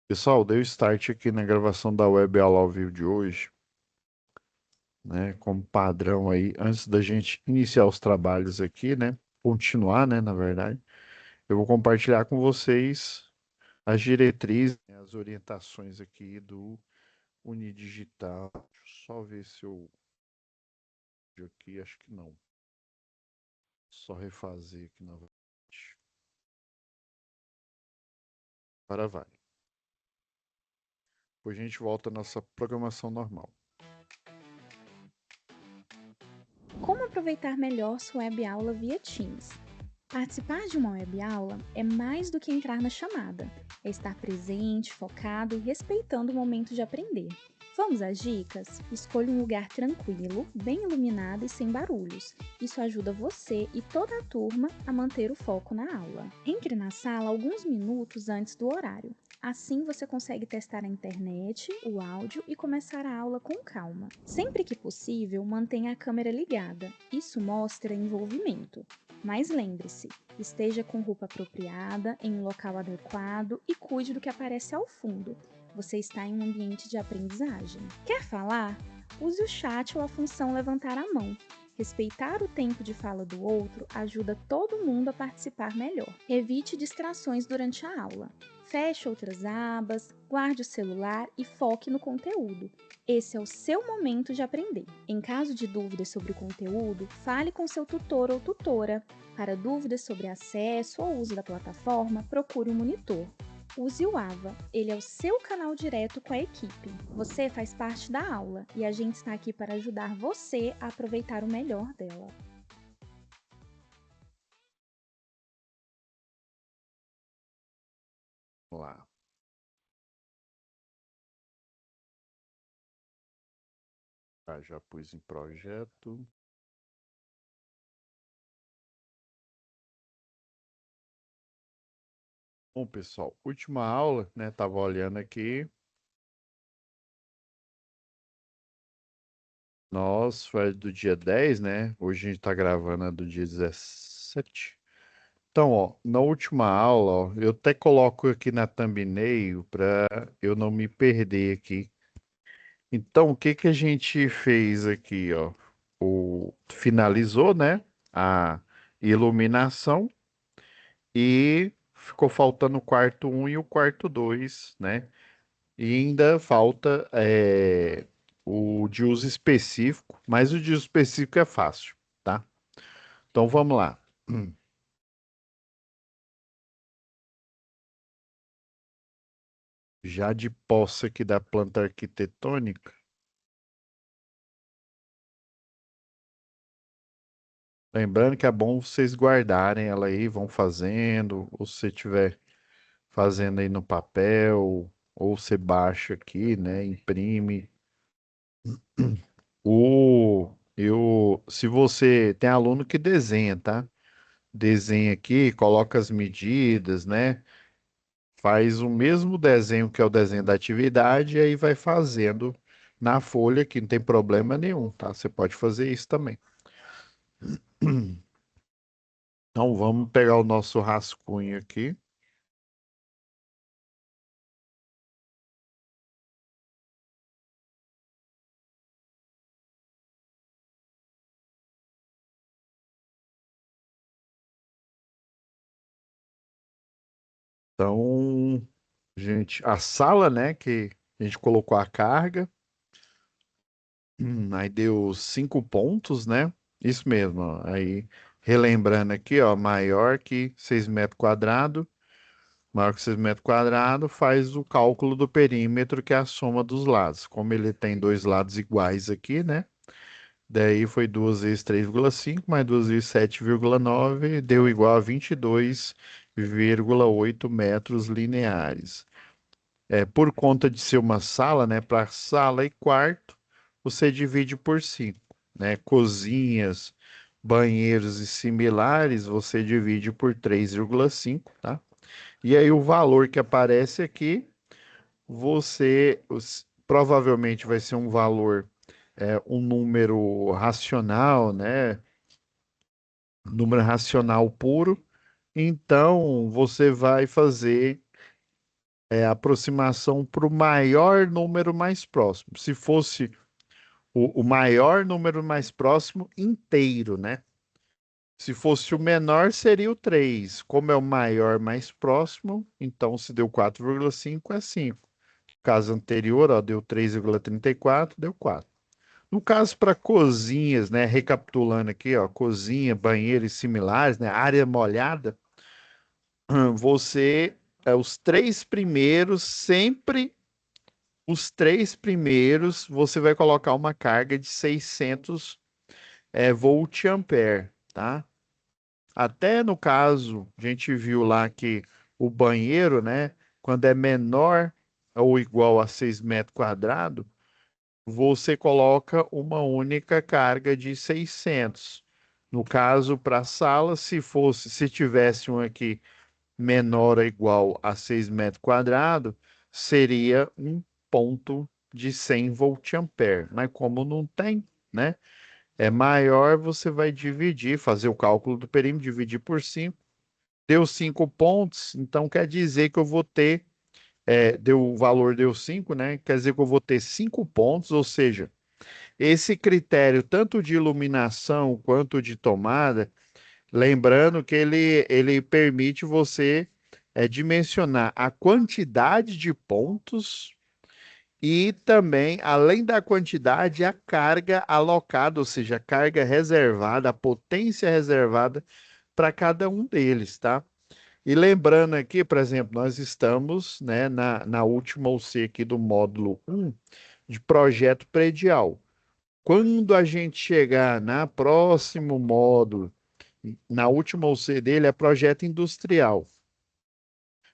Pessoal, dei o start aqui na gravação da web aula ao vivo de hoje, né? Como padrão aí, antes da gente iniciar os trabalhos aqui, né? Continuar, né? Na verdade, eu vou compartilhar com vocês as diretrizes, né, as orientações aqui do Unidigital. Deixa eu só ver se eu aqui, acho que não. Só refazer aqui novamente. Agora vai. Depois a gente volta à nossa programação normal. Como aproveitar melhor sua web aula via Teams? Participar de uma web aula é mais do que entrar na chamada, é estar presente, focado e respeitando o momento de aprender. Vamos às dicas? Escolha um lugar tranquilo, bem iluminado e sem barulhos. Isso ajuda você e toda a turma a manter o foco na aula. Entre na sala alguns minutos antes do horário. Assim você consegue testar a internet, o áudio e começar a aula com calma. Sempre que possível, mantenha a câmera ligada. Isso mostra envolvimento. Mas lembre-se, esteja com roupa apropriada, em um local adequado e cuide do que aparece ao fundo. Você está em um ambiente de aprendizagem. Quer falar? Use o chat ou a função levantar a mão. Respeitar o tempo de fala do outro ajuda todo mundo a participar melhor. Evite distrações durante a aula. Feche outras abas, guarde o celular e foque no conteúdo. Esse é o seu momento de aprender. Em caso de dúvidas sobre o conteúdo, fale com seu tutor ou tutora. Para dúvidas sobre acesso ou uso da plataforma, procure um monitor. Use o AVA, ele é o seu canal direto com a equipe. Você faz parte da aula e a gente está aqui para ajudar você a aproveitar o melhor dela. Vamos lá. Tá, já pus em projeto. Bom, pessoal, última aula, né? Tava olhando aqui. Nós, foi do dia 10, né? Hoje a gente tá gravando a do dia 17. Então, ó, na última aula, ó, eu até coloco aqui na thumbnail para eu não me perder aqui. Então, o que que a gente fez aqui, ó? Finalizou, né? A iluminação e ficou faltando o quarto um e o quarto 2, né? E ainda falta o de uso específico, mas o de uso específico é fácil, tá? Então vamos lá. Já de posse aqui da planta arquitetônica, lembrando que é bom vocês guardarem ela aí, vão fazendo, ou se você tiver fazendo aí no papel, ou você baixa aqui, né? Imprime. Se você tem aluno que desenha, tá? Desenha aqui, coloca as medidas, né? Faz o mesmo desenho que é o desenho da atividade e aí vai fazendo na folha, que não tem problema nenhum, tá? Você pode fazer isso também. Então vamos pegar o nosso rascunho aqui. Então, gente, a sala, né, que a gente colocou a carga, aí deu 5 pontos, né? Isso mesmo, ó. Aí, relembrando aqui, ó, maior que 6 metros quadrados. Maior que 6 metros quadrados, faz o cálculo do perímetro, que é a soma dos lados. Como ele tem dois lados iguais aqui, né? Daí foi 2 vezes 3,5 mais 2 vezes 7,9 deu igual a 22,8 metros lineares. Por conta de ser uma sala, né? Para sala e quarto, você divide por 5, né? Cozinhas, banheiros e similares, você divide por 3,5, tá? E aí o valor que aparece aqui, provavelmente vai ser um valor, um número racional, né? Número racional puro. Então você vai fazer é a aproximação para o maior número mais próximo. Se fosse o maior número mais próximo inteiro, né? Se fosse o menor, seria o 3. Como é o maior mais próximo, então se deu 4,5 é 5. No caso anterior, ó, deu 3,34, deu 4. No caso para cozinhas, né, recapitulando aqui, ó, cozinha, banheiro e similares, né, área molhada, você, os três primeiros, sempre os três primeiros, você vai colocar uma carga de 600 volt-ampere, tá? Até no caso, a gente viu lá que o banheiro, né, quando é menor ou igual a 6 metros quadrados, você coloca uma única carga de 600. No caso, para a sala, se tivesse um aqui menor ou igual a 6 metros quadrados, seria um ponto de 100 volt-ampere. Mas como não tem, né? É maior, você vai dividir, fazer o cálculo do perímetro, dividir por 5. Deu 5 pontos, então quer dizer que eu vou ter, o valor deu 5, né? Quer dizer que eu vou ter 5 pontos, ou seja, esse critério, tanto de iluminação quanto de tomada, lembrando que ele permite você dimensionar a quantidade de pontos e também, além da quantidade, a carga alocada, ou seja, a carga reservada, a potência reservada para cada um deles, tá? E lembrando aqui, por exemplo, nós estamos, né, na última UC aqui do módulo 1 de projeto predial. Quando a gente chegar na próximo módulo, na última UC dele, é projeto industrial.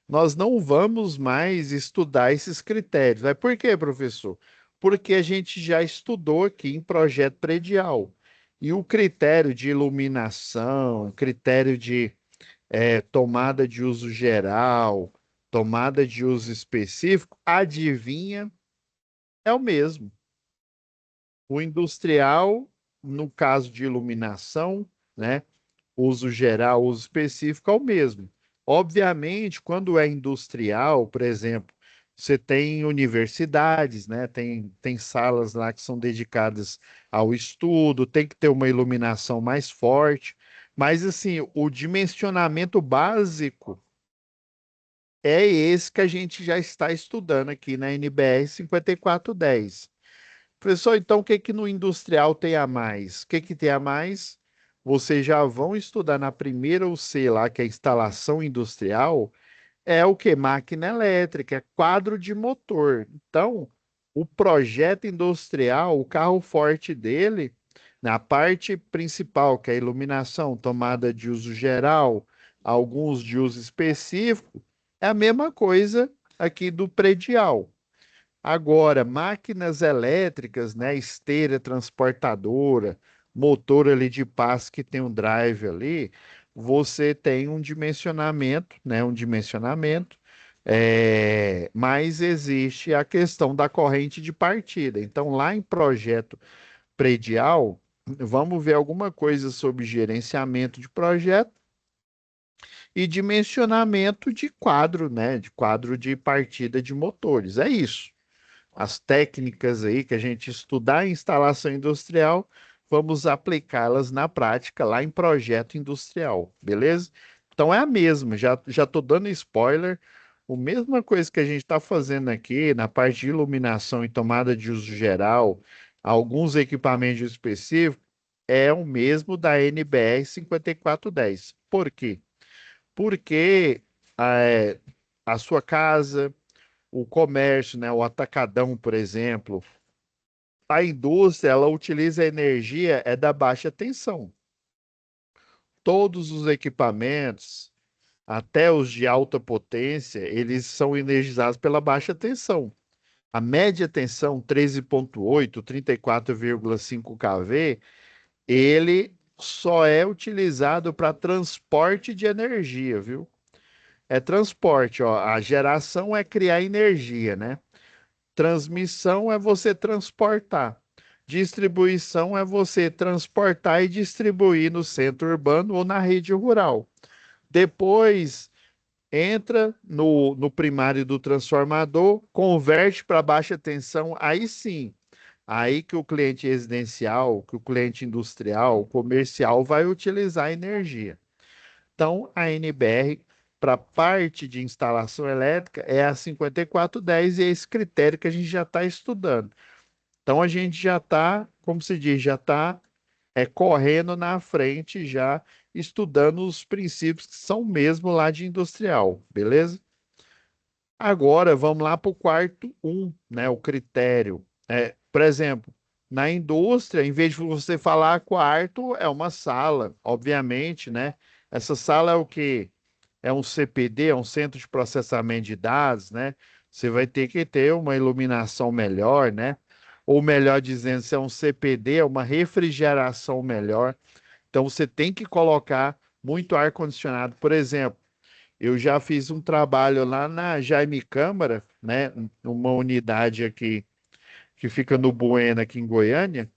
Nós não vamos mais estudar esses critérios. Mas por quê, professor? Porque a gente já estudou aqui em projeto predial. E o critério de iluminação, critério de tomada de uso geral, tomada de uso específico, adivinha, é o mesmo. O industrial, no caso de iluminação, né? Uso geral, uso específico é o mesmo. Obviamente, quando é industrial, por exemplo, você tem universidades, né? Tem salas lá que são dedicadas ao estudo, tem que ter uma iluminação mais forte. Mas, assim, o dimensionamento básico é esse que a gente já está estudando aqui na NBR 5410. Professor, então o que que no industrial tem a mais? O que que tem a mais? Vocês já vão estudar na primeira UC lá, que é instalação industrial, é o que? Máquina elétrica, é quadro de motor. Então, o projeto industrial, o carro forte dele, na parte principal, que é a iluminação, tomada de uso geral, alguns de uso específico, é a mesma coisa aqui do predial. Agora, máquinas elétricas, né, esteira transportadora, motor ali de passo que tem um drive ali, você tem um dimensionamento, né, mas existe a questão da corrente de partida. Então, lá em projeto predial, vamos ver alguma coisa sobre gerenciamento de projeto e dimensionamento de quadro, né, de quadro de partida de motores. É isso. As técnicas aí que a gente estudar em instalação industrial, vamos aplicá-las na prática lá em projeto industrial, beleza? Então é a mesma, já estou dando spoiler. A mesma coisa que a gente está fazendo aqui na parte de iluminação e tomada de uso geral, alguns equipamentos específicos, é o mesmo da NBR 5410. Por quê? Porque é, a sua casa, o comércio, né, o atacadão, por exemplo, a indústria, ela utiliza a energia da baixa tensão. Todos os equipamentos, até os de alta potência, eles são energizados pela baixa tensão. A média tensão 13,8, 34,5 kV, ele só é utilizado para transporte de energia, viu? É transporte, ó. A geração é criar energia, né? Transmissão é você transportar. Distribuição é você transportar e distribuir no centro urbano ou na rede rural. Depois, entra no primário do transformador, converte para baixa tensão, aí sim, aí que o cliente residencial, que o cliente industrial, comercial vai utilizar a energia. Então, a NBR, para parte de instalação elétrica, é a 5410 e é esse critério que a gente já está estudando. Então, a gente já está, como se diz, já está correndo na frente, já estudando os princípios que são mesmo lá de industrial, beleza? Agora, vamos lá para o quarto um, né? O critério. Por exemplo, na indústria, em vez de você falar quarto, é uma sala, obviamente, né? Essa sala é o quê? É um CPD, é um centro de processamento de dados, né? Você vai ter que ter uma iluminação melhor, né? Ou melhor dizendo, se é um CPD, é uma refrigeração melhor. Então você tem que colocar muito ar-condicionado. Por exemplo, eu já fiz um trabalho lá na Jaime Câmara, né? Uma unidade aqui que fica no Bueno, aqui em Goiânia.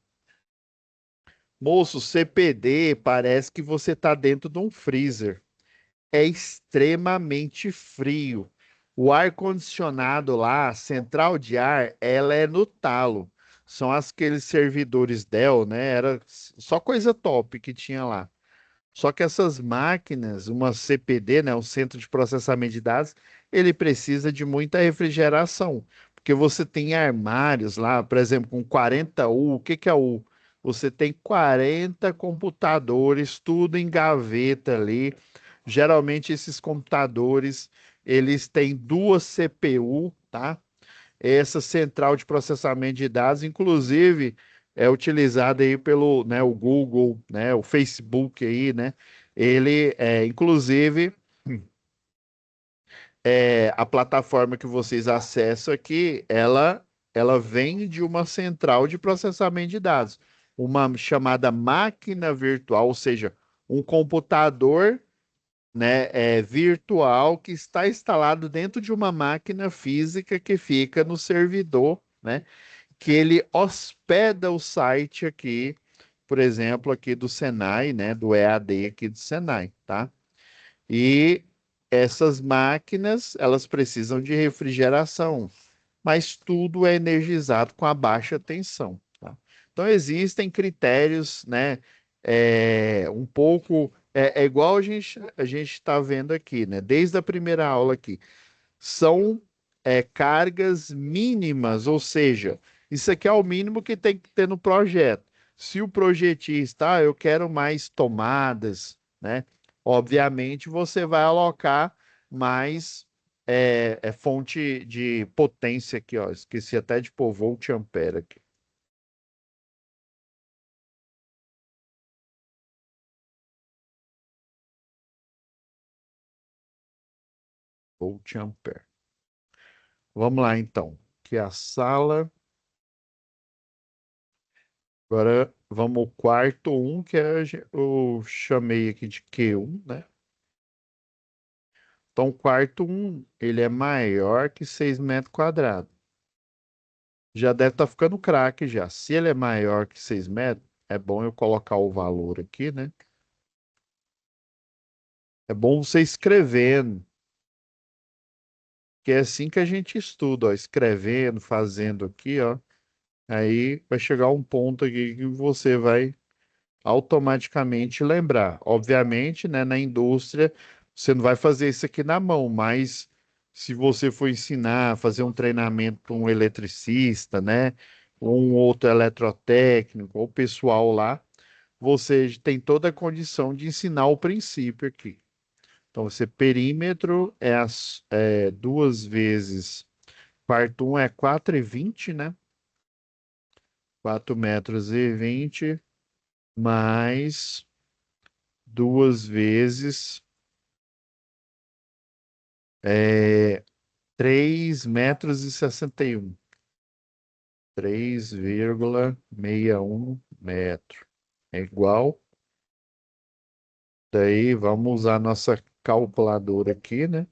Moço, CPD, parece que você está dentro de um freezer. É extremamente frio. O ar-condicionado lá, a central de ar, ela é no talo. São aqueles servidores Dell, né? Era só coisa top que tinha lá. Só que essas máquinas, uma CPD, né, um centro de processamento de dados, ele precisa de muita refrigeração, porque você tem armários lá, por exemplo, com 40 U, o que que é U? Você tem 40 computadores, tudo em gaveta ali. Geralmente esses computadores, eles têm duas CPU, tá? Essa central de processamento de dados, inclusive, é utilizada aí pelo, né, o Google, né, o Facebook aí, né? Ele, inclusive, a plataforma que vocês acessam aqui, ela vem de uma central de processamento de dados, uma chamada máquina virtual, ou seja, um computador, né, virtual que está instalado dentro de uma máquina física que fica no servidor, né? Que ele hospeda o site aqui, por exemplo, aqui do Senai, né, do EAD aqui do Senai, tá? E essas máquinas, elas precisam de refrigeração, mas tudo é energizado com a baixa tensão, tá? Então existem critérios, né, um pouco é igual a gente está vendo aqui, né? Desde a primeira aula aqui são cargas mínimas, ou seja, isso aqui é o mínimo que tem que ter no projeto. Se o projetista, eu quero mais tomadas, né? Obviamente você vai alocar mais fonte de potência aqui, ó. Esqueci até de pôr volt ampere aqui. Volt ampere. Vamos lá então. Que é a sala. Agora vamos ao quarto um, que eu chamei aqui de Q1, né? Então, o quarto um, ele é maior que 6 metros quadrados. Já deve estar ficando craque já. Se ele é maior que 6 metros, é bom eu colocar o valor aqui, né? É bom você escrevendo, que é assim que a gente estuda, ó, escrevendo, fazendo aqui, ó. Aí vai chegar um ponto aqui que você vai automaticamente lembrar. Obviamente, né, na indústria, você não vai fazer isso aqui na mão, mas se você for ensinar, fazer um treinamento para um eletricista, né, ou um outro eletrotécnico, ou pessoal lá, você tem toda a condição de ensinar o princípio aqui. Então, você perímetro duas vezes, quarto um é 4,20, né? 4,20 metros mais duas vezes 3,61 metros. 3,61 metro. É igual. Daí vamos usar nossa calculadora aqui, né?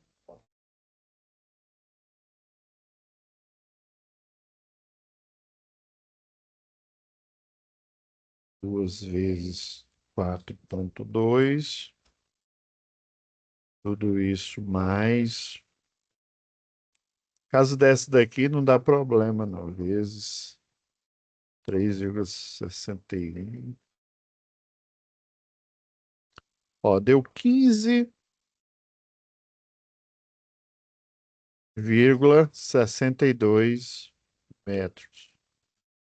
Duas vezes 4,2 Tudo isso mais. Caso desse daqui, não dá problema, não. Vezes 3,61. Ó, deu 15,62 metros.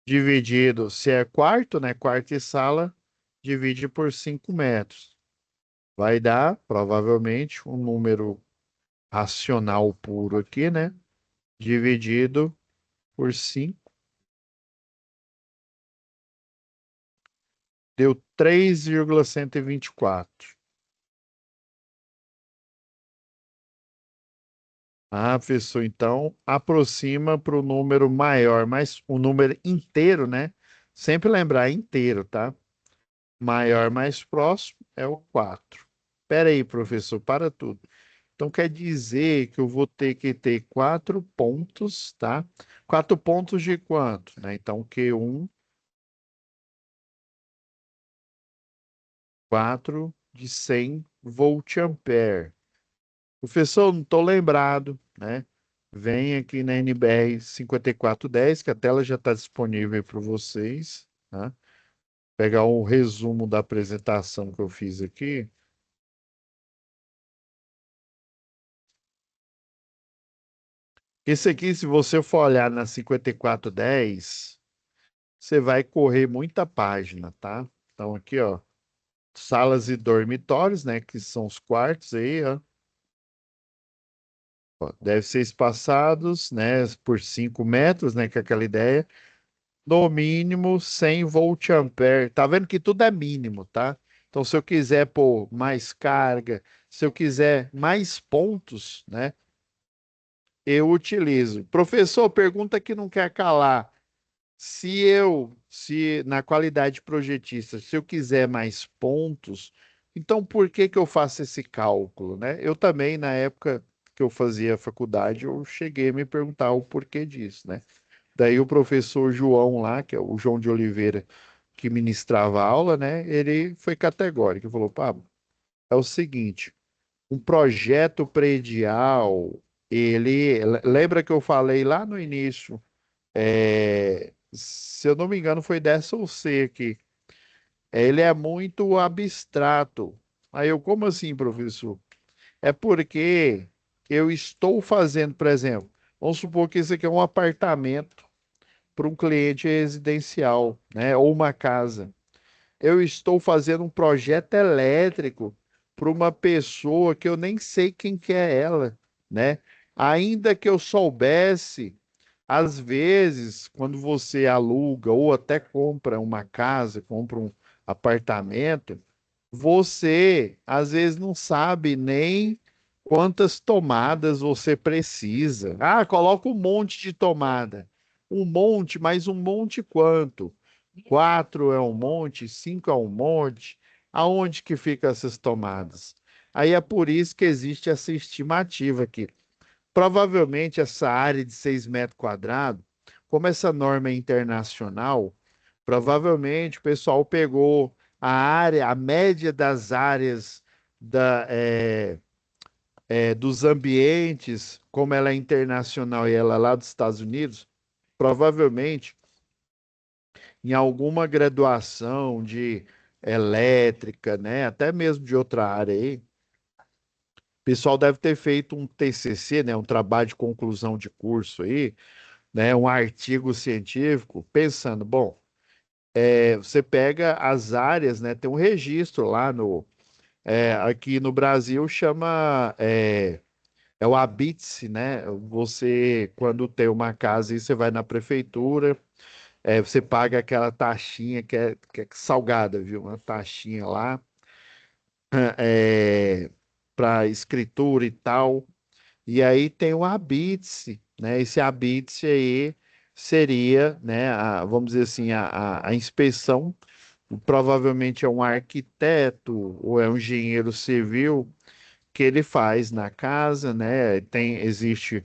Dividido, se é quarto, né? Quarto e sala, divide por 5 metros. Vai dar, provavelmente, um número racional puro aqui, né? Dividido por 5 deu 3,124. Ah, professor, então aproxima para o número maior, mas o número inteiro, né? Sempre lembrar inteiro, tá? Maior mais próximo é o 4. Espera aí, professor, para tudo. Então quer dizer que eu vou ter que ter 4 pontos, tá? 4 pontos de quanto, né? Então Q1, 4 de 100 volt-ampere. Professor, não estou lembrado, né? Vem aqui na NBR 5410, que a tela já está disponível para vocês, tá? Pegar o resumo da apresentação que eu fiz aqui. Esse aqui, se você for olhar na 5410, você vai correr muita página, tá? Então aqui, ó, salas e dormitórios, né, que são os quartos aí, ó. Ó, deve ser espaçados, né, por 5 metros, né, que é aquela ideia. No mínimo 100 volt-ampere. Tá vendo que tudo é mínimo, tá? Então, se eu quiser pôr mais carga, se eu quiser mais pontos, né, eu utilizo. Professor, pergunta que não quer calar. Se na qualidade projetista, se eu quiser mais pontos, então por que que eu faço esse cálculo, né? Eu também, na época que eu fazia a faculdade, eu cheguei a me perguntar o porquê disso, né? Daí o professor João lá, que é o João de Oliveira, que ministrava a aula, né? Ele foi categórico, ele falou, Pablo, é o seguinte, um projeto predial, lembra que eu falei lá no início, se eu não me engano, foi dessa ou C aqui. Ele é muito abstrato. Aí eu, como assim, professor? É porque eu estou fazendo, por exemplo, vamos supor que isso aqui é um apartamento para um cliente residencial, né? Ou uma casa. Eu estou fazendo um projeto elétrico para uma pessoa que eu nem sei quem que é ela, né? Ainda que eu soubesse, às vezes, quando você aluga ou até compra uma casa, compra um apartamento, você às vezes não sabe nem quantas tomadas você precisa. Ah, coloca um monte de tomada. Um monte, mas um monte quanto? 4 é um monte, 5 é um monte. Aonde que ficam essas tomadas? Aí é por isso que existe essa estimativa aqui. Provavelmente essa área de 6 metros quadrados, como essa norma é internacional, provavelmente o pessoal pegou a área, a média das áreas dos ambientes, como ela é internacional e ela é lá dos Estados Unidos, provavelmente em alguma graduação de elétrica, né, até mesmo de outra área aí, o pessoal deve ter feito um TCC, né, um trabalho de conclusão de curso aí, né, um artigo científico, pensando, bom, você pega as áreas, né, tem um registro lá aqui no Brasil chama, é o Habite-se, né, você, quando tem uma casa, aí você vai na prefeitura, você paga aquela taxinha que é salgada, viu, uma taxinha lá, para escritura e tal, e aí tem o Habite-se, né? Esse Habite-se aí seria, né, vamos dizer assim, a inspeção, provavelmente é um arquiteto ou é um engenheiro civil que ele faz na casa, né? Existe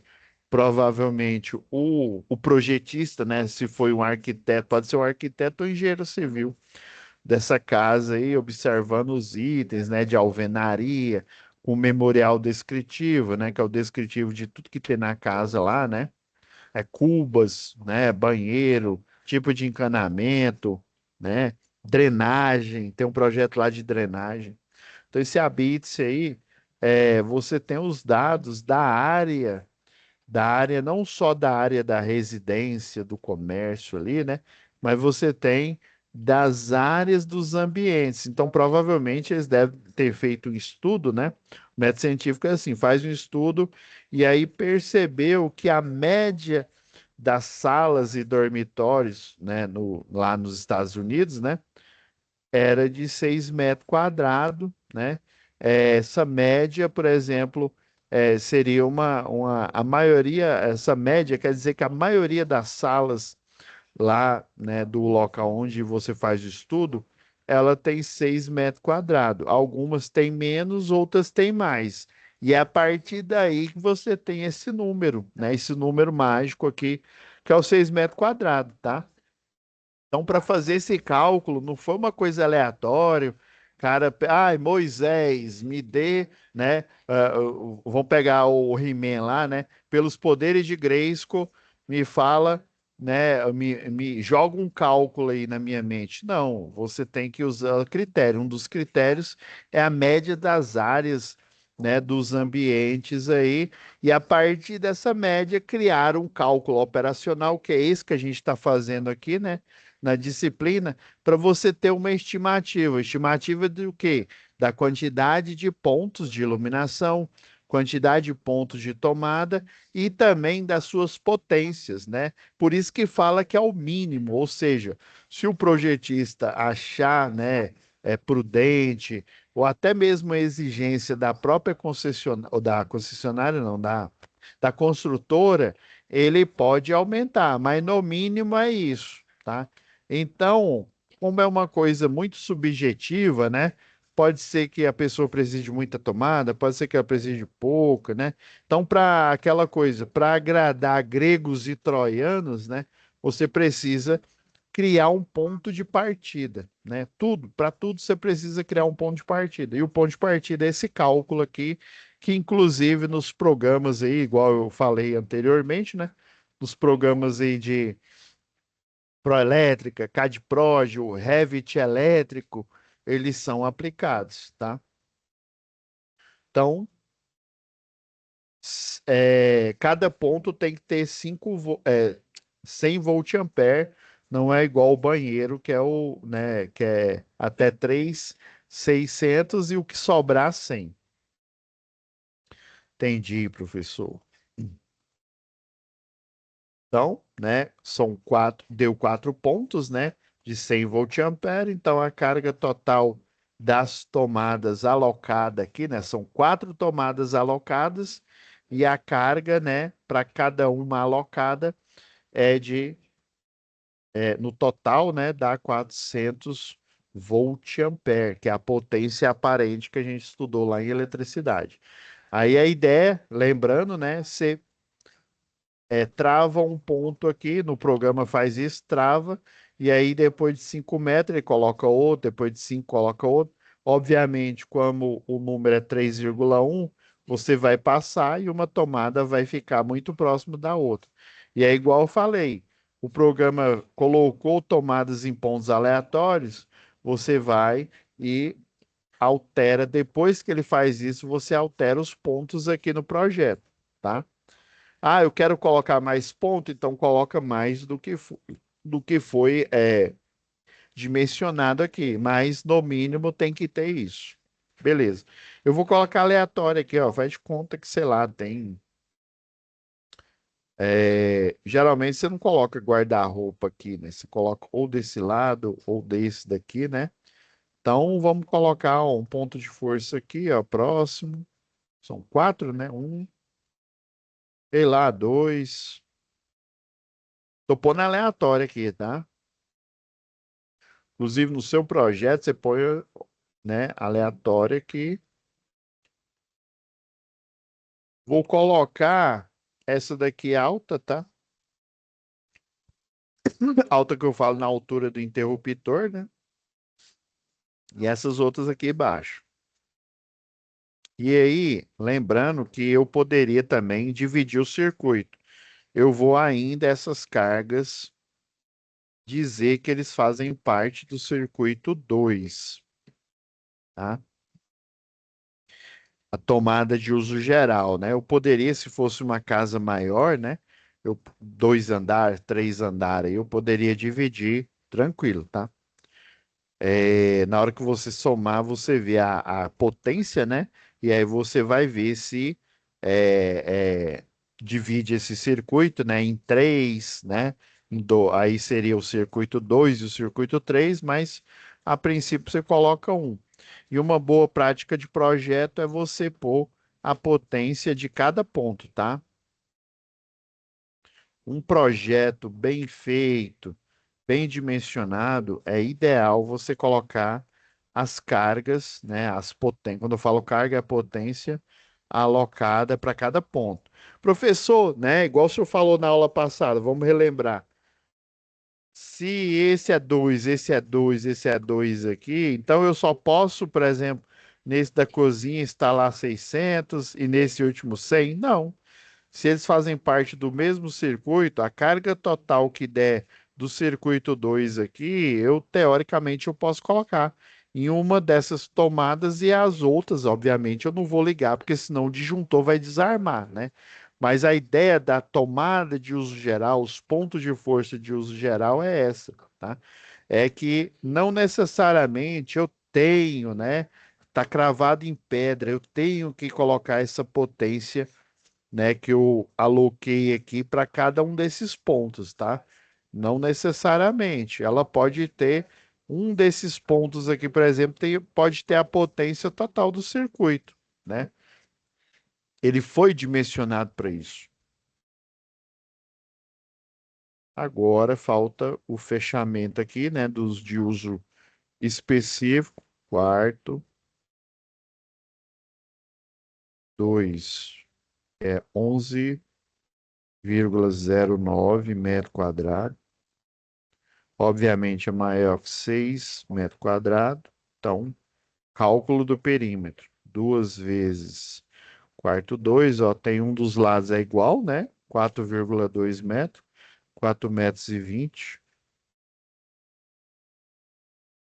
provavelmente o projetista, né? Se foi um arquiteto, pode ser um arquiteto ou engenheiro civil dessa casa aí, observando os itens, né, de alvenaria, com memorial descritivo, né? Que é o descritivo de tudo que tem na casa lá, né? Cubas, né? Banheiro, tipo de encanamento, né? Drenagem, tem um projeto lá de drenagem. Então, esse Habite aí, você tem os dados da área, não só da área da residência, do comércio ali, né? Mas você tem das áreas dos ambientes. Então, provavelmente, eles devem ter feito um estudo, né? O método científico é assim, faz um estudo e aí percebeu que a média das salas e dormitórios, né, lá nos Estados Unidos, né? Era de 6 metros quadrados, né? Essa média, por exemplo, seria a maioria, essa média quer dizer que a maioria das salas lá, né, do local onde você faz o estudo, ela tem 6 metros quadrados. Algumas têm menos, outras têm mais. E é a partir daí que você tem esse número, né? Esse número mágico aqui, que é os 6 metros quadrados, tá? Então, para fazer esse cálculo, não foi uma coisa aleatória. Cara, ai, Moisés, me dê, né? Vamos pegar o He-Man lá, né? Pelos poderes de Grayskull, me fala, né? Me joga um cálculo aí na minha mente. Não, você tem que usar critério. Um dos critérios é a média das áreas, né? Dos ambientes aí. E a partir dessa média, criar um cálculo operacional, que é esse que a gente está fazendo aqui, né? Na disciplina, para você ter uma estimativa. Estimativa do quê? Da quantidade de pontos de iluminação, quantidade de pontos de tomada e também das suas potências, né? Por isso que fala que é o mínimo, ou seja, se o projetista achar, né, prudente, ou até mesmo a exigência da própria concessionária, ou da concessionária, não, da construtora, ele pode aumentar, mas no mínimo é isso, tá? Então, como é uma coisa muito subjetiva, né? Pode ser que a pessoa precise de muita tomada, pode ser que ela precise de pouca, né? Então, para aquela coisa, para agradar gregos e troianos, né? Você precisa criar um ponto de partida, né? Para tudo você precisa criar um ponto de partida. E o ponto de partida é esse cálculo aqui, que inclusive nos programas aí, igual eu falei anteriormente, né? Nos programas aí de Proelétrica, CAD-PROG, o Revit elétrico, eles são aplicados, tá? Então, cada ponto tem que ter 100 volt-ampere, não é igual o banheiro, que é né, que é até 3.600 e o que sobrar 100. Entendi, professor. Então, né, deu 4 pontos, né, de 100 volt-ampere, então a carga total das tomadas alocada aqui, né, são 4 tomadas alocadas e a carga, né, para cada uma alocada é no total, né, dá 400 volt-ampere, que é a potência aparente que a gente estudou lá em eletricidade. Aí a ideia, lembrando, né, você trava um ponto aqui, no programa faz isso, trava, e aí depois de 5 metros ele coloca outro, depois de 5 coloca outro. Obviamente, como o número é 3,1, você vai passar e uma tomada vai ficar muito próximo da outra. E é igual eu falei, o programa colocou tomadas em pontos aleatórios, você vai e altera, depois que ele faz isso, você altera os pontos aqui no projeto, tá? Ah, eu quero colocar mais ponto, então coloca mais do que foi dimensionado aqui, mas no mínimo tem que ter isso. Beleza. Eu vou colocar aleatório aqui, ó. Faz de conta que, sei lá, tem. Geralmente você não coloca guarda-roupa aqui, né? Você coloca ou desse lado ou desse daqui, né? Então vamos colocar ó, um ponto de força aqui, ó, próximo. São 4, né? Sei lá, 2. Tô pondo aleatório aqui, tá? Inclusive, no seu projeto, você põe, né, aleatório aqui. Vou colocar essa daqui alta, tá? Alta que eu falo na altura do interruptor, né? E essas outras aqui baixo. E aí, lembrando que eu poderia também dividir o circuito. Eu vou ainda essas cargas dizer que eles fazem parte do circuito 2, tá? A tomada de uso geral, né? Eu poderia, se fosse uma casa maior, né? Eu, 2 andares, 3 andares, eu poderia dividir tranquilo, tá? Na hora que você somar, você vê a potência, né? E aí você vai ver se é, é, divide esse circuito, né, em três, né? Aí seria o circuito 2 e o circuito 3, mas a princípio você coloca um. E uma boa prática de projeto é você pôr a potência de cada ponto, tá? Um projeto bem feito, bem dimensionado, é ideal você colocar as cargas, né, as potências. Quando eu falo carga, é potência alocada para cada ponto. Professor, né, igual o senhor falou na aula passada, vamos relembrar. Se esse é 2, esse é 2, esse é 2 aqui, então eu só posso, por exemplo, nesse da cozinha instalar 600 e nesse último 100? Não. Se eles fazem parte do mesmo circuito, a carga total que der do circuito 2 aqui, eu teoricamente eu posso colocar em uma dessas tomadas e as outras, obviamente, eu não vou ligar, porque senão o disjuntor vai desarmar, né? Mas a ideia da tomada de uso geral, os pontos de força de uso geral é essa, tá? É que não necessariamente eu tenho, né? Tá cravado em pedra, eu tenho que colocar essa potência, né, que eu aloquei aqui para cada um desses pontos, tá? Não necessariamente. Ela pode ter um desses pontos aqui, por exemplo, pode ter a potência total do circuito, né? Ele foi dimensionado para isso. Agora falta o fechamento aqui, né, dos de uso específico. Quarto, 2 é 11,09 metro quadrado. Obviamente é maior que 6 metros quadrados. Então, cálculo do perímetro. 2 vezes quarto 2, ó, tem um dos lados é igual, né? 4,2 metros, 4 metros e 20,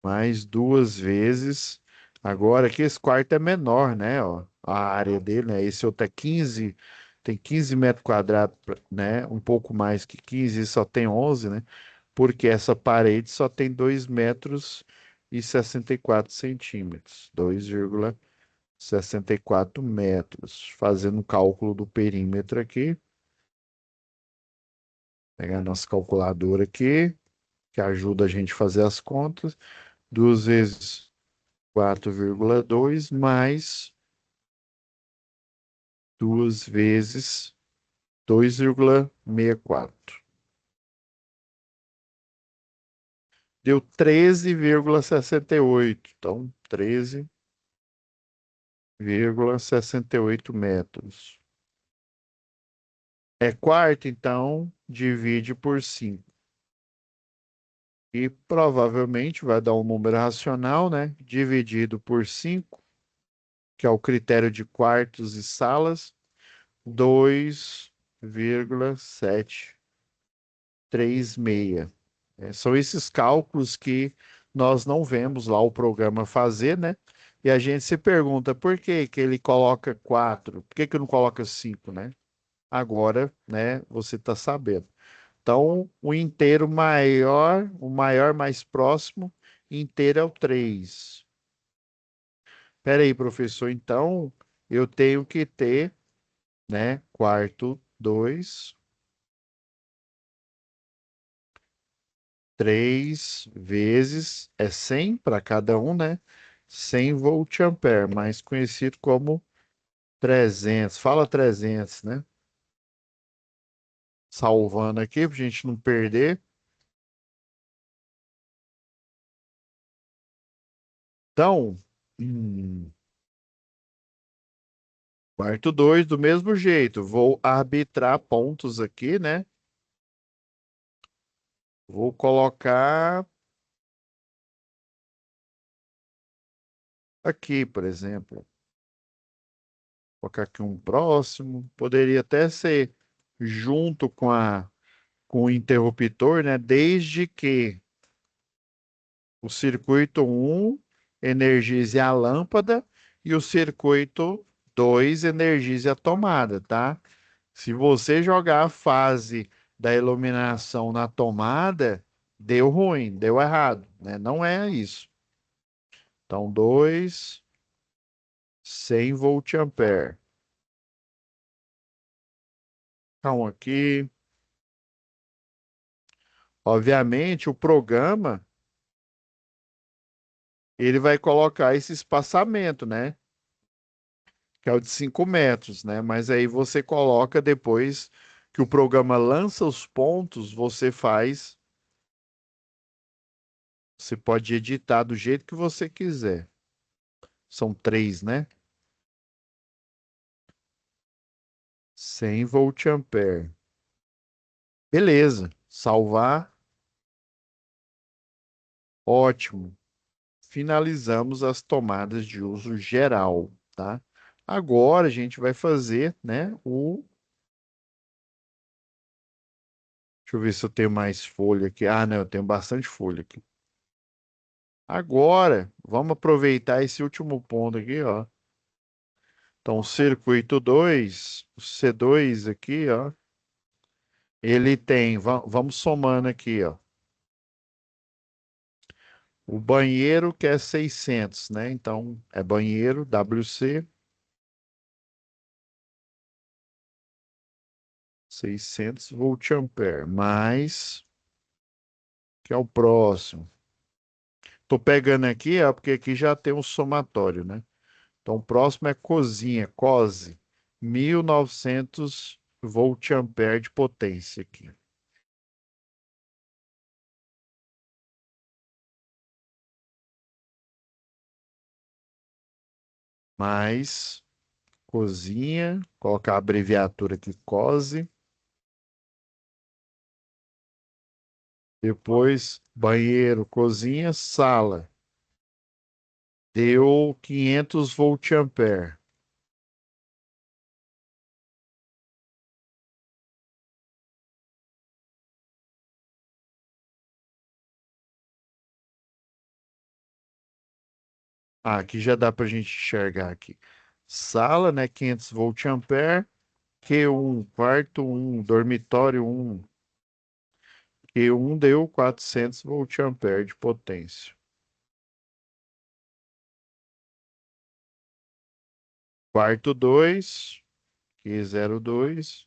mais 2 vezes. Agora aqui esse quarto é menor, né? Ó, a área dele, né? Esse outro é 15, tem 15 metros quadrados, né? Um pouco mais que 15, só tem 11, né? Porque essa parede só tem 2 metros e 64 centímetros, 2,64 metros. Fazendo o cálculo do perímetro aqui, pegar a nossa calculadora aqui, que ajuda a gente a fazer as contas. 2 vezes 4,2 mais 2 vezes 2,64. Deu 13,68. Então, 13,68 metros. É quarto, então divide por 5. E provavelmente vai dar um número racional, né? Dividido por 5, que é o critério de quartos e salas, 2,736. São esses cálculos que nós não vemos lá o programa fazer, né? E a gente se pergunta por que que ele coloca 4, por que que não coloca 5, né? Agora, né, você está sabendo. Então, o maior mais próximo, inteiro é o 3. Espera aí, professor. Então, eu tenho que ter, né, quarto 2, 3 vezes, é 100 para cada um, né? 100 volt-ampere, mais conhecido como 300. Fala 300, né? Salvando aqui, para a gente não perder. Então, hum, quarto 2, do mesmo jeito. Vou arbitrar pontos aqui, né? Vou colocar aqui, por exemplo. Colocar aqui um próximo. Poderia até ser junto com o interruptor, né? Desde que o circuito um energize a lâmpada e o circuito 2 energize a tomada, tá? Se você jogar a fase da iluminação na tomada, deu ruim, deu errado, né? Não é isso. Então, 2, 100 volt-ampere. Calma aqui. Obviamente, o programa ele vai colocar esse espaçamento, né? Que é o de 5 metros, né? Mas aí você coloca depois que o programa lança os pontos, você pode editar do jeito que você quiser. São 3, né? 100 volt-ampere. Beleza. Salvar. Ótimo. Finalizamos as tomadas de uso geral, tá? Agora a gente vai fazer, né, Deixa eu ver se eu tenho mais folha aqui. Ah, não, eu tenho bastante folha aqui. Agora, vamos aproveitar esse último ponto aqui, ó. Então, o circuito 2, o C2 aqui, ó, ele tem, vamos somando aqui, ó. O banheiro que é 600, né? Então, é banheiro, WC, 600 volt-ampere, mais, que é o próximo. Tô pegando aqui, ó, porque aqui já tem um somatório, né? Então, o próximo é cozinha, COSE, 1900 volt-ampere de potência aqui. Mais cozinha, colocar a abreviatura aqui, COSE. Depois, banheiro, cozinha, sala. Deu 500 volt-ampere. Ah, aqui já dá para a gente enxergar aqui. Sala, né, 500 volt-ampere. Q1, quarto um, dormitório um. Q1 deu 400 volt-ampere de potência. Quarto 2, Q02,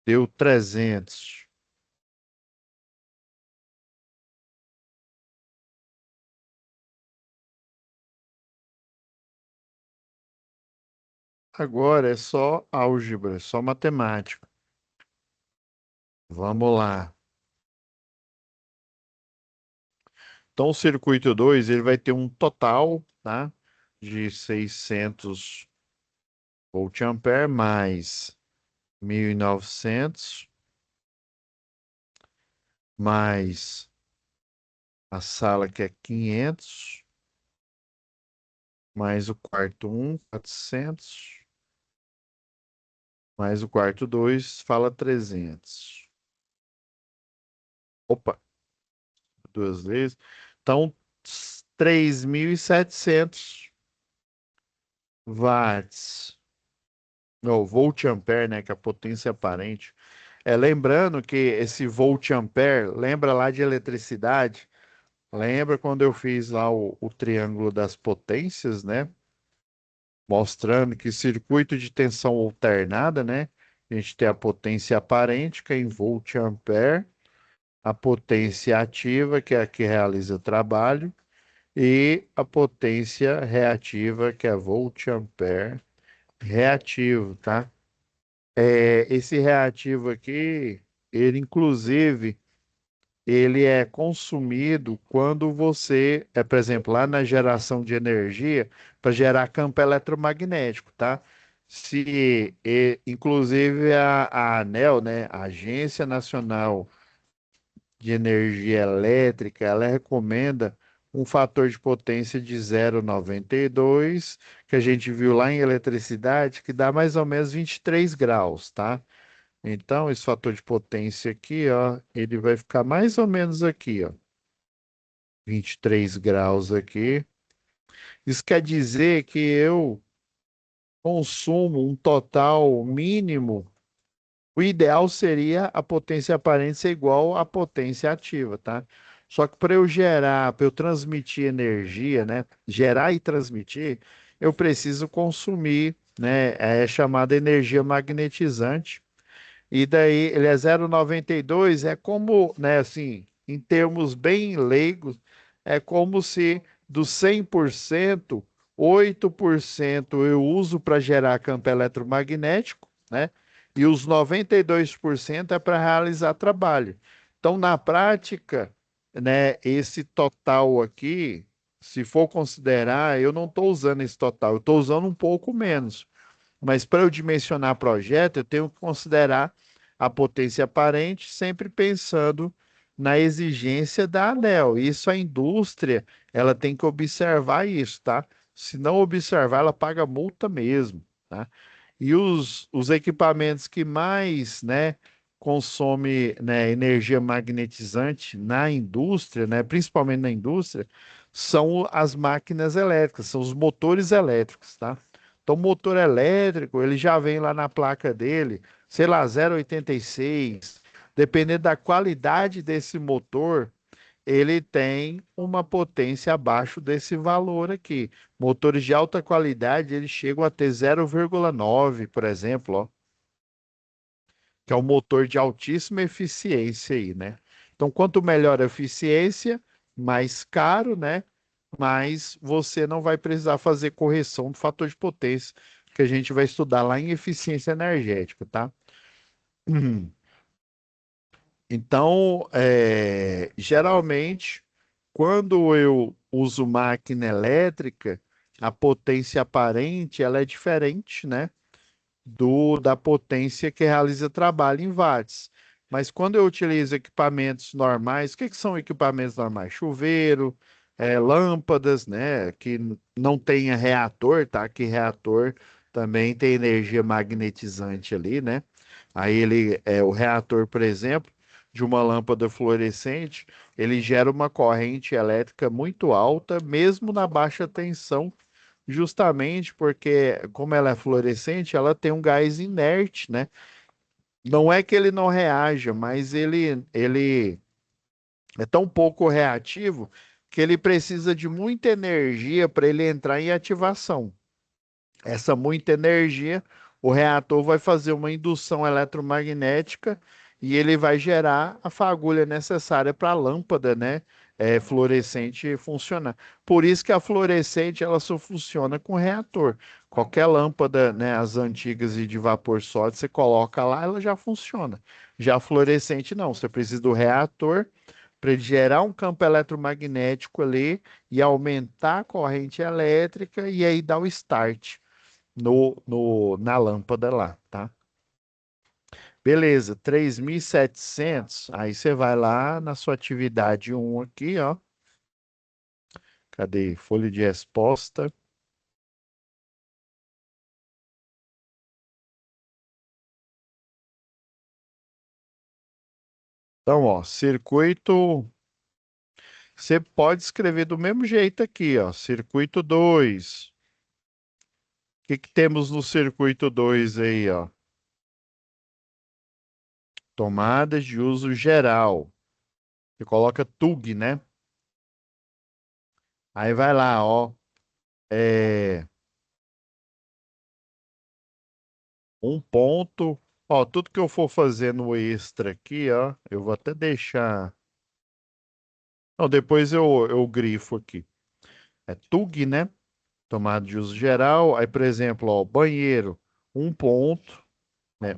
deu 300. Agora é só álgebra, é só matemática. Vamos lá. Então, o circuito 2 ele vai ter um total, tá, de 600 volt-ampere mais 1900 mais a sala que é 500 mais o quarto um 400 mais o quarto 2 fala 300. Opa, duas vezes. Então, 3.700 watts. Não, volt-ampere, né, que é a potência aparente. Lembrando que esse volt-ampere, lembra lá de eletricidade? Lembra quando eu fiz lá o triângulo das potências, né? Mostrando que circuito de tensão alternada, né? A gente tem a potência aparente, que é em volt-ampere, a potência ativa, que é a que realiza o trabalho, e a potência reativa, que é volt-ampere reativo, tá? Esse reativo aqui, ele inclusive, ele é consumido quando você, por exemplo, lá na geração de energia, para gerar campo eletromagnético, tá? Inclusive a ANEEL, né, a Agência Nacional de Energia Elétrica, ela recomenda um fator de potência de 0,92, que a gente viu lá em eletricidade, que dá mais ou menos 23 graus, tá? Então, esse fator de potência aqui, ó, ele vai ficar mais ou menos aqui, ó, 23 graus aqui. Isso quer dizer que eu consumo um total mínimo. O ideal seria a potência aparente ser igual à potência ativa, tá? Só que para eu gerar, para eu transmitir energia, né? Gerar e transmitir, eu preciso consumir, né? É chamada energia magnetizante. E daí ele é 0,92, é como, né, assim, em termos bem leigos, é como se dos 100%, 8% eu uso para gerar campo eletromagnético, né? E os 92% é para realizar trabalho. Então, na prática, né, esse total aqui, se for considerar, eu não estou usando esse total, eu estou usando um pouco menos. Mas para eu dimensionar projeto, eu tenho que considerar a potência aparente, sempre pensando na exigência da ANEEL. Isso a indústria, ela tem que observar isso, tá? Se não observar, ela paga multa mesmo, tá? E os equipamentos que mais, né, consome, né, energia magnetizante na indústria, né, principalmente na indústria, são as máquinas elétricas, são os motores elétricos, tá? Então, o motor elétrico, ele já vem lá na placa dele, sei lá, 0,86. Dependendo da qualidade desse motor, ele tem uma potência abaixo desse valor aqui. Motores de alta qualidade, eles chegam a ter 0,9, por exemplo, ó, que é um motor de altíssima eficiência aí, né? Então, quanto melhor a eficiência, mais caro, né? Mas você não vai precisar fazer correção do fator de potência, que a gente vai estudar lá em eficiência energética, tá? Então, geralmente, quando eu uso máquina elétrica, a potência aparente ela é diferente, né, da potência que realiza trabalho em watts. Mas quando eu utilizo equipamentos normais, o que que são equipamentos normais? Chuveiro, lâmpadas, né, que não tenha reator, tá? Que reator também tem energia magnetizante ali, né? Aí o reator, por exemplo, de uma lâmpada fluorescente, ele gera uma corrente elétrica muito alta, mesmo na baixa tensão, justamente porque, como ela é fluorescente, ela tem um gás inerte, né? Não é que ele não reaja, mas ele é tão pouco reativo que ele precisa de muita energia para ele entrar em ativação. Essa muita energia, o reator vai fazer uma indução eletromagnética e ele vai gerar a fagulha necessária para a lâmpada, né, fluorescente funcionar. Por isso que a fluorescente ela só funciona com reator. Qualquer lâmpada, né, as antigas e de vapor sólido, você coloca lá, ela já funciona. Já a fluorescente não, você precisa do reator para ele gerar um campo eletromagnético ali e aumentar a corrente elétrica e aí dar o start na lâmpada lá, tá? Beleza, 3.700. Aí você vai lá na sua atividade um aqui, ó. Cadê? Folha de resposta. Então, ó, circuito. Você pode escrever do mesmo jeito aqui, ó. Circuito 2. O que que temos no circuito 2 aí, ó? Tomadas de uso geral. Você coloca TUG, né? Aí vai lá, ó. É, um ponto. Ó, tudo que eu for fazer no extra aqui, ó, eu vou até deixar. Não, depois eu grifo aqui. É TUG, né? Tomada de uso geral. Aí, por exemplo, ó, banheiro, um ponto, né?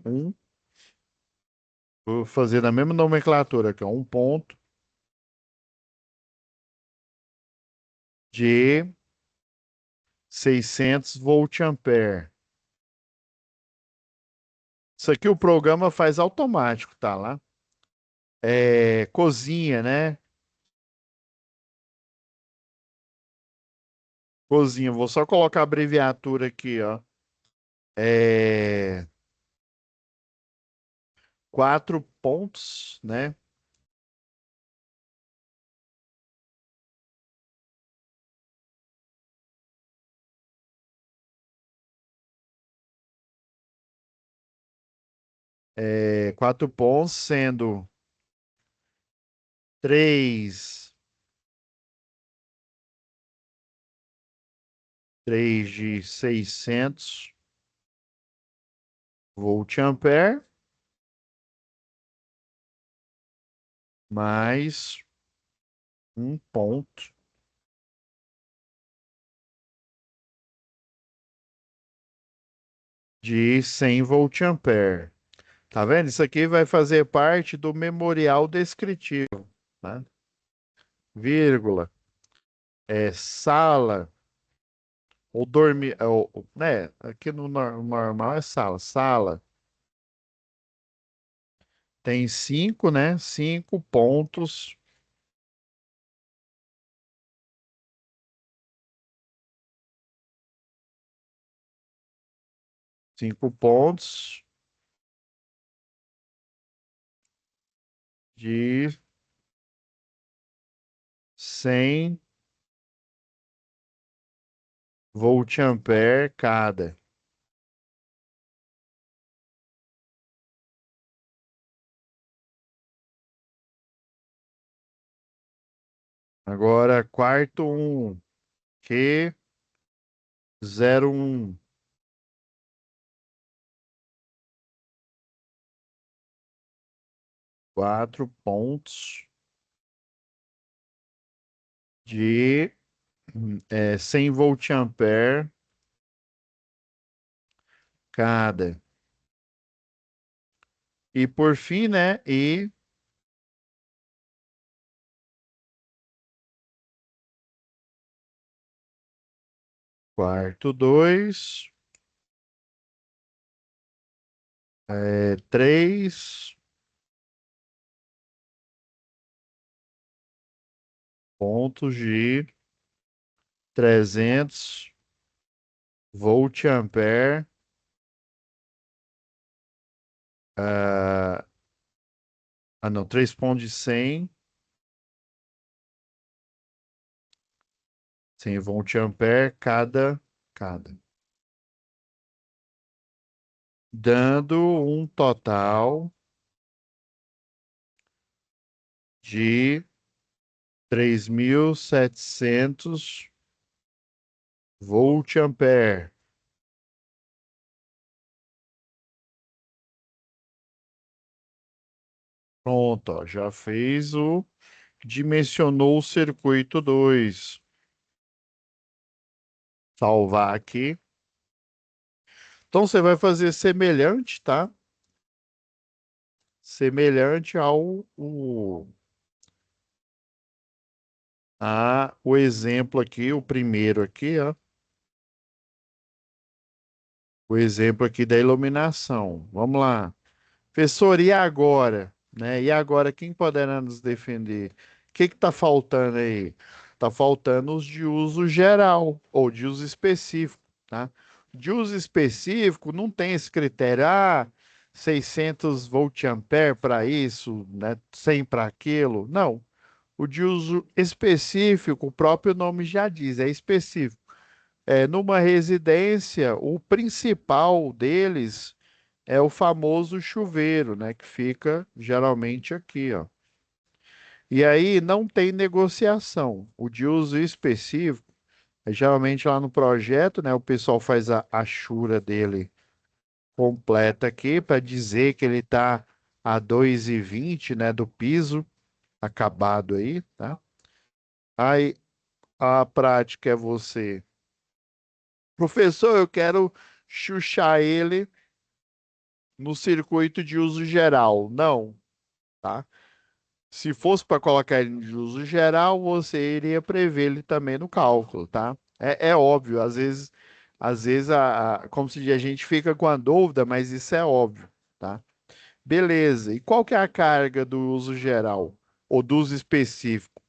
Vou fazer na mesma nomenclatura aqui, ó, um ponto de 600 volt-ampere. Isso aqui o programa faz automático, tá lá? Cozinha, né? Cozinha, vou só colocar a abreviatura aqui, ó. É 4 pontos, né? É 4 pontos, sendo três, três de 600 volt-ampere, mais 1 ponto de 100 volt-ampere. Tá vendo? Isso aqui vai fazer parte do memorial descritivo, né? Vírgula. Sala ou dormir, né? Aqui no normal é sala. Sala tem 5, né? 5 pontos. 5 pontos de 100 volt-ampere cada. Agora, quarto Q01. 4 pontos de 100 volt-ampere cada. E por fim, né? E quarto 2, 3 pontos de 300 volt-ampere. Ah, não, 3 pontos de 100 volt-ampere cada. Dando um total de 3.700 volt-ampere. Pronto, ó, já fez dimensionou o circuito 2. Salvar aqui. Então você vai fazer semelhante, tá? Semelhante o exemplo aqui, o primeiro aqui, ó. O exemplo aqui da iluminação. Vamos lá. Professor, e agora? Né? E agora, quem poderá nos defender? O que está faltando aí? Está faltando os de uso geral ou de uso específico, tá? De uso específico não tem esse critério, 600 volt-ampere para isso, né? 100 para aquilo. Não. O de uso específico, o próprio nome já diz, é específico. Numa residência, o principal deles é o famoso chuveiro, né, que fica geralmente aqui, ó. E aí não tem negociação. O de uso específico, geralmente lá no projeto, né, o pessoal faz a achura dele completa aqui para dizer que ele está a 2,20, né, do piso acabado aí, tá? Aí a prática é você, professor, eu quero chuchar ele no circuito de uso geral. Não, tá? Se fosse para colocar ele de uso geral, você iria prever ele também no cálculo, tá? É óbvio, às vezes como se diz, a gente fica com a dúvida, mas isso é óbvio, tá? Beleza. E qual que é a carga do uso geral ou do uso específico?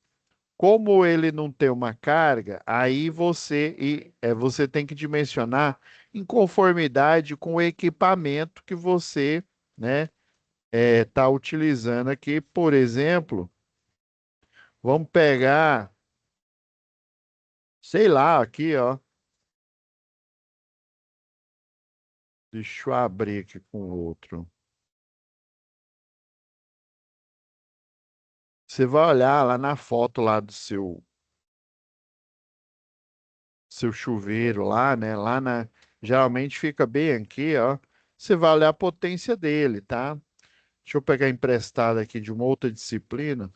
Como ele não tem uma carga, aí você tem que dimensionar em conformidade com o equipamento que você, né, está utilizando aqui. Por exemplo, vamos pegar, sei lá, aqui, ó. Deixa eu abrir aqui com outro. Você vai olhar lá na foto lá do seu chuveiro lá, né? Geralmente fica bem aqui, ó. Você vai olhar a potência dele, tá? Deixa eu pegar emprestado aqui de uma outra disciplina.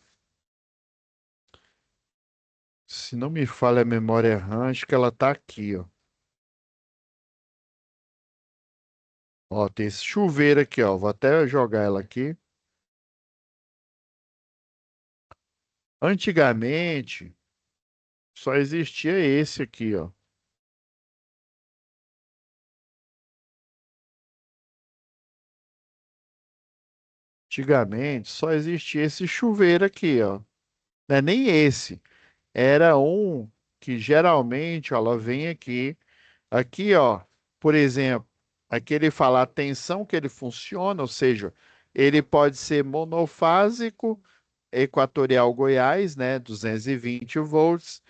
Se não me falha a memória RAM, acho que ela tá aqui, ó. Ó, tem esse chuveiro aqui, ó. Vou até jogar ela aqui. Antigamente, só existia esse aqui, ó. Antigamente, só existia esse chuveiro aqui, ó. Não é nem esse. Era um que geralmente, ó, ela vem aqui. Aqui, ó, por exemplo, aqui ele fala a tensão que ele funciona, ou seja, ele pode ser monofásico, Equatorial Goiás, né, 220 volts.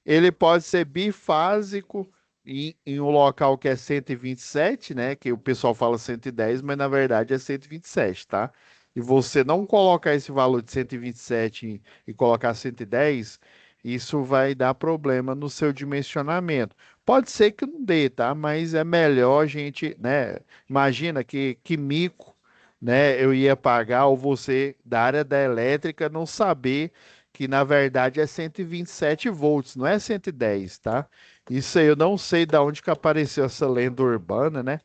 Ele pode ser bifásico em um local que é 127, né, que o pessoal fala 110, mas na verdade é 127, tá? E você não colocar esse valor de 127 e colocar 110, isso vai dar problema no seu dimensionamento. Pode ser que não dê, tá? Mas é melhor a gente, né? Imagina que mico, né? Eu ia pagar ou você da área da elétrica não saber que na verdade é 127 volts, não é 110, tá? Isso aí eu não sei de onde que apareceu essa lenda urbana, né?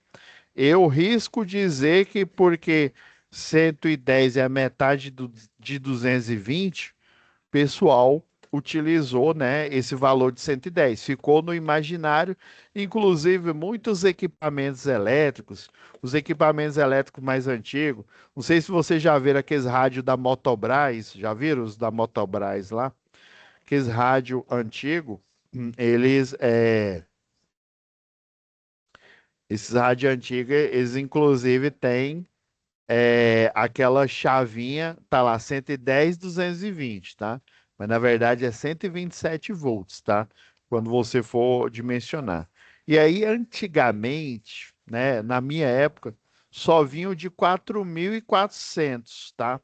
Eu risco dizer que porque 110 é a metade de 220, pessoal utilizou, né, esse valor de 110, ficou no imaginário, inclusive muitos equipamentos elétricos, os equipamentos elétricos mais antigos, não sei se vocês já viram aqueles rádios da Motobras, já viram os da Motobras lá? Aqueles rádio antigo, eles, esses rádios antigos, eles inclusive têm aquela chavinha, tá lá, 110, 220, tá? Mas na verdade é 127 volts, tá? Quando você for dimensionar. E aí, antigamente, né, na minha época, só vinham de 4.400, tá?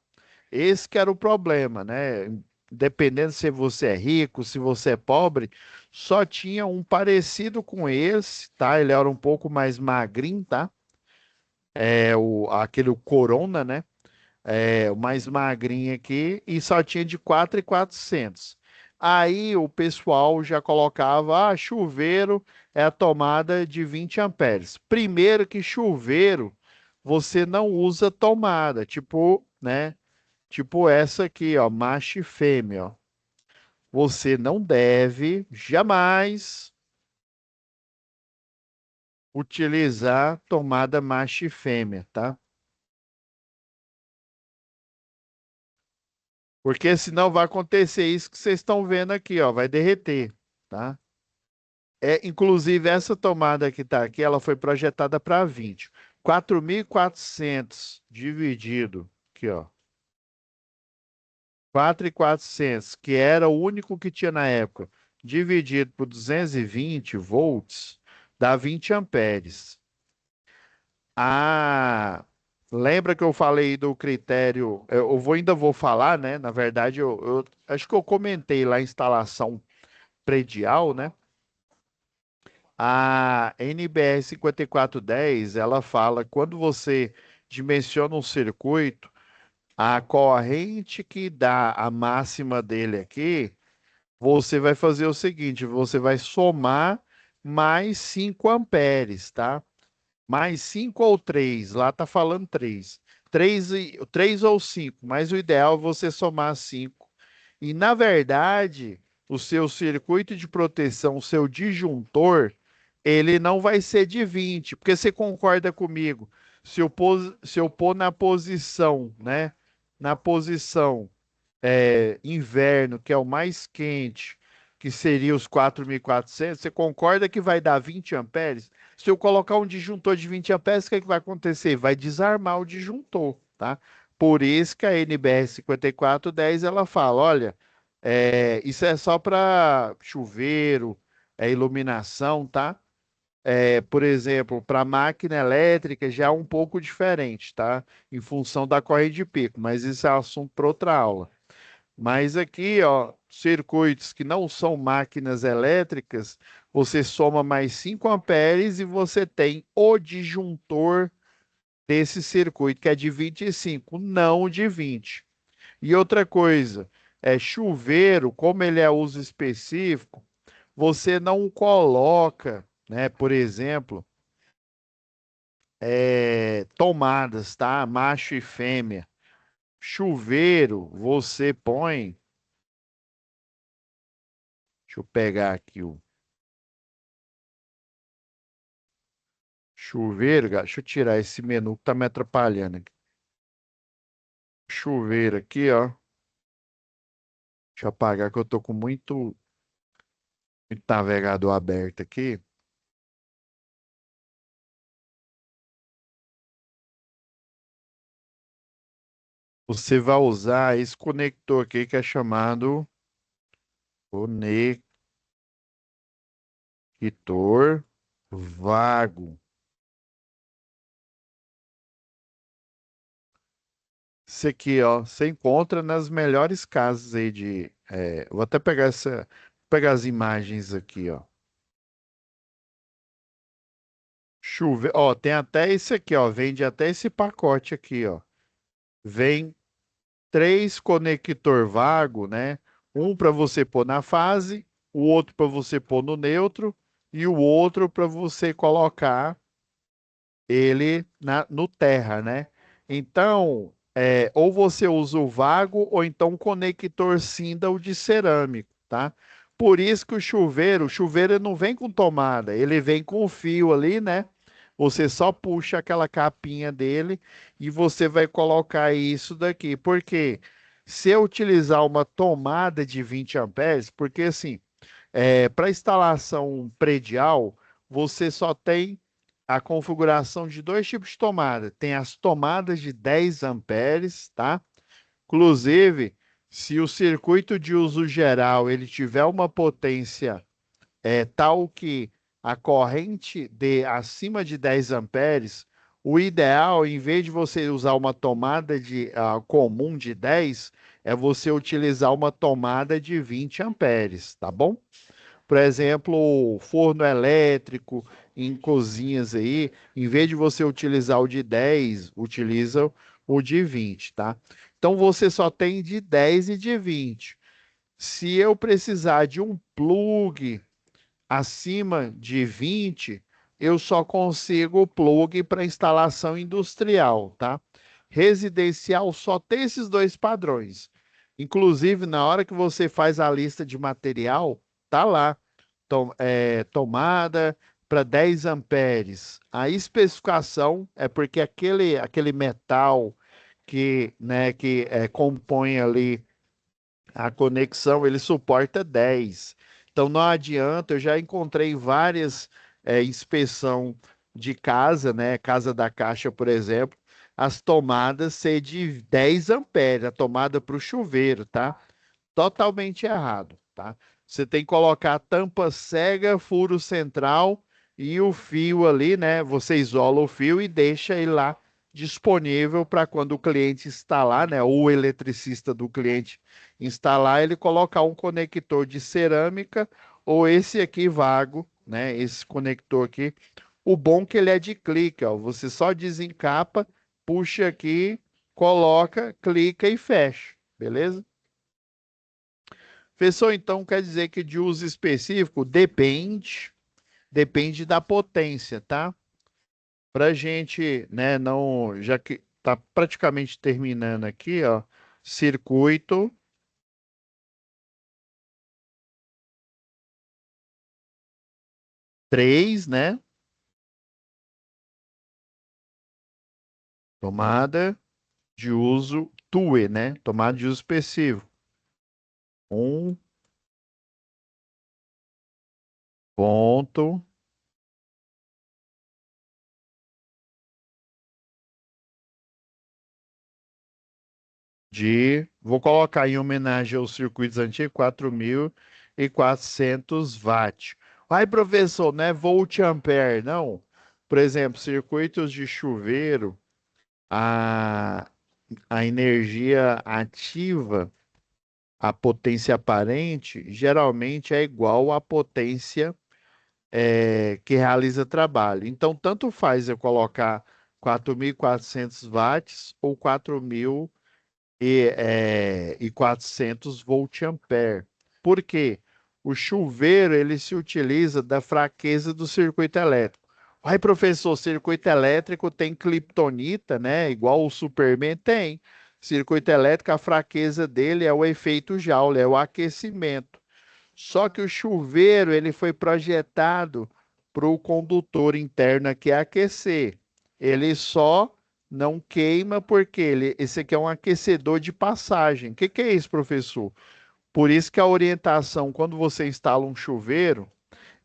Esse que era o problema, né? Dependendo se você é rico, se você é pobre, só tinha um parecido com esse, tá? Ele era um pouco mais magrinho, tá? Aquele Corona, né? O mais magrinho aqui, e só tinha de 4.400. Aí o pessoal já colocava, chuveiro é a tomada de 20 amperes. Primeiro que chuveiro, você não usa tomada, tipo, né? Tipo essa aqui, ó, macho e fêmea, ó. Você não deve jamais utilizar tomada macho e fêmea, tá? Porque senão vai acontecer isso que vocês estão vendo aqui, ó, vai derreter, tá? Inclusive essa tomada que está aqui, ela foi projetada para 20. 4.400 dividido aqui, ó. 4.400, que era o único que tinha na época, dividido por 220 volts, dá 20 amperes. Ah, lembra que eu falei do critério? Ainda vou falar, né? Na verdade, eu acho que eu comentei lá a instalação predial, né? A NBR 5410, ela fala quando você dimensiona um circuito, a corrente que dá a máxima dele aqui, você vai fazer o seguinte, você vai somar mais 5 amperes, tá? Mais 5 ou 3, lá tá falando 3. 3 ou 5, mas o ideal é você somar 5. E na verdade, o seu circuito de proteção, o seu disjuntor, ele não vai ser de 20, porque você concorda comigo. Se eu pôr na posição, né? Na posição inverno, que é o mais quente, que seria os 4.400, você concorda que vai dar 20 amperes? Se eu colocar um disjuntor de 20 amperes, o que é que vai acontecer? Vai desarmar o disjuntor, tá? Por isso que a NBR 5410 ela fala, olha, isso é só para chuveiro, iluminação, tá? Por exemplo, para máquina elétrica já é um pouco diferente, tá? Em função da corrente de pico, mas isso é assunto para outra aula. Mas aqui, ó, circuitos que não são máquinas elétricas, você soma mais 5 amperes e você tem o disjuntor desse circuito, que é de 25, não de 20. E outra coisa, chuveiro, como ele é uso específico, você não coloca, né, por exemplo, tomadas, tá? Macho e fêmea. Chuveiro, você põe. Deixa eu pegar aqui o chuveiro, cara. Deixa eu tirar esse menu que tá me atrapalhando aqui. Chuveiro aqui, ó. Deixa eu apagar que eu tô com muito navegador aberto aqui. Você vai usar esse conector aqui que é chamado conector vago. Esse aqui, ó, você encontra nas melhores casas aí vou até pegar as imagens aqui, ó. Ó, tem até esse aqui, ó, vende até esse pacote aqui, ó. Vem três conector vago, né? Um para você pôr na fase, o outro para você pôr no neutro e o outro para você colocar ele no terra, né? Então, ou você usa o vago ou então um conector Sindel de cerâmico, tá? Por isso que o chuveiro não vem com tomada, ele vem com o fio ali, né? Você só puxa aquela capinha dele e você vai colocar isso daqui. Porque se eu utilizar uma tomada de 20 amperes, porque assim, para instalação predial, você só tem a configuração de dois tipos de tomada. Tem as tomadas de 10 amperes, tá? Inclusive, se o circuito de uso geral ele tiver uma potência tal que a corrente de acima de 10 amperes, o ideal, em vez de você usar uma tomada comum de 10, é você utilizar uma tomada de 20 amperes, tá bom? Por exemplo, forno elétrico em cozinhas aí, em vez de você utilizar o de 10, utiliza o de 20, tá? Então você só tem de 10 e de 20. Se eu precisar de um plug acima de 20, eu só consigo plug para instalação industrial, tá? Residencial só tem esses dois padrões. Inclusive, na hora que você faz a lista de material, tá lá, tomada para 10 amperes. A especificação é porque aquele metal que compõe ali a conexão ele suporta 10. Então não adianta, eu já encontrei várias inspeção de casa, né? Casa da Caixa, por exemplo, as tomadas ser de 10 amperes, a tomada para o chuveiro, tá? Totalmente errado, tá? Você tem que colocar a tampa cega, furo central e o fio ali, né? Você isola o fio e deixa ele lá disponível para quando o cliente instalar, né? Ou o eletricista do cliente instalar, ele colocar um conector de cerâmica ou esse aqui vago, né? Esse conector aqui. O bom é que ele é de clique, ó. Você só desencapa, puxa aqui, coloca, clica e fecha, beleza? Professor, então quer dizer que de uso específico depende da potência, tá? Para gente, né, não, já que tá praticamente terminando aqui, ó, circuito 3, né? Tomada de uso TUE, né? Tomada de uso específico. Um ponto vou colocar em homenagem aos circuitos antigos, 4.400 watts. Ai, professor, não é volt ampere, não. Por exemplo, circuitos de chuveiro, a, a energia ativa, a potência aparente, geralmente é igual à potência que realiza trabalho. Então, tanto faz eu colocar 4.400 watts ou 4.400 volt-ampere. Por quê? O chuveiro ele se utiliza da fraqueza do circuito elétrico. Ai, professor, circuito elétrico tem criptonita, né? Igual o Superman tem. Circuito elétrico, a fraqueza dele é o efeito Joule, é o aquecimento. Só que o chuveiro ele foi projetado para o condutor interno aqui aquecer. Ele só não queima porque esse aqui é um aquecedor de passagem. O que é isso, professor? Por isso que a orientação, quando você instala um chuveiro,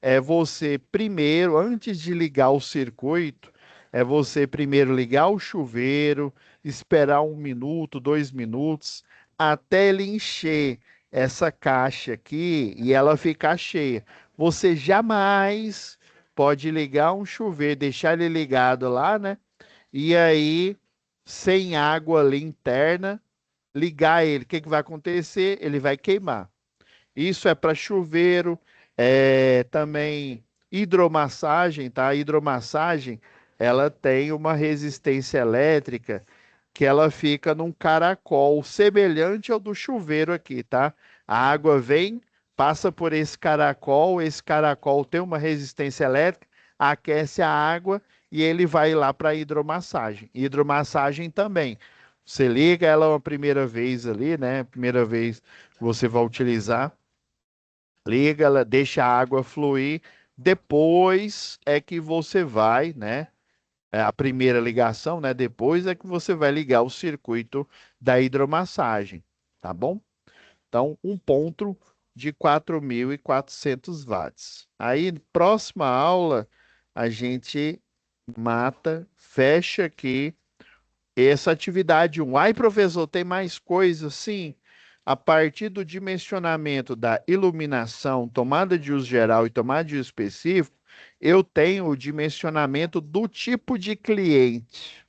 é você primeiro, antes de ligar o circuito, é você primeiro ligar o chuveiro, esperar 1 minuto, 2 minutos, até ele encher essa caixa aqui e ela ficar cheia. Você jamais pode ligar um chuveiro, deixar ele ligado lá, né? E aí, sem água ali interna, ligar ele. O que que vai acontecer? Ele vai queimar. Isso é para chuveiro, também hidromassagem, tá? A hidromassagem, ela tem uma resistência elétrica que ela fica num caracol semelhante ao do chuveiro aqui, tá? A água vem, passa por esse caracol tem uma resistência elétrica, aquece a água e ele vai lá para a hidromassagem. Hidromassagem também. Você liga ela uma primeira vez ali, né? Primeira vez que você vai utilizar, liga, ela deixa a água fluir, depois é que você vai, né? É a primeira ligação, né? Depois é que você vai ligar o circuito da hidromassagem, tá bom? Então, um ponto de 4.400 watts. Aí, próxima aula, a gente mata, fecha aqui essa atividade 1. Ai, professor, tem mais coisas? Sim. A partir do dimensionamento da iluminação, tomada de uso geral e tomada de uso específico, eu tenho o dimensionamento do tipo de cliente.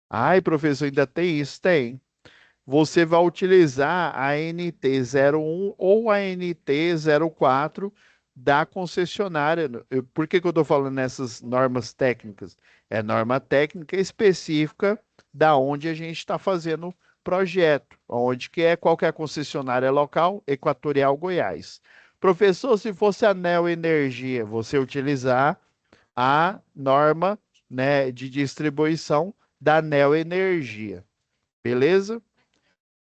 Ai, professor, ainda tem isso? Tem. Você vai utilizar a NT 01 ou a NT 04 da concessionária. Por que que eu estou falando nessas normas técnicas? É norma técnica específica da onde a gente está fazendo projeto, onde que é qualquer concessionária local, Equatorial Goiás. Professor, se fosse a Neo Energia, você utilizar a norma, né, de distribuição da Neo Energia. Beleza?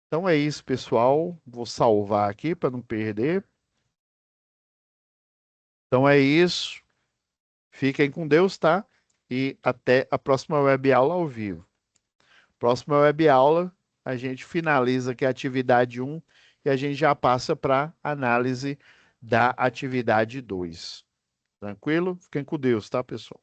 Então é isso, pessoal. Vou salvar aqui para não perder. Então é isso. Fiquem com Deus, tá? E até a próxima web aula ao vivo. Próxima web aula, a gente finaliza aqui a atividade 1 e a gente já passa para análise da atividade 2. Tranquilo? Fiquem com Deus, tá, pessoal?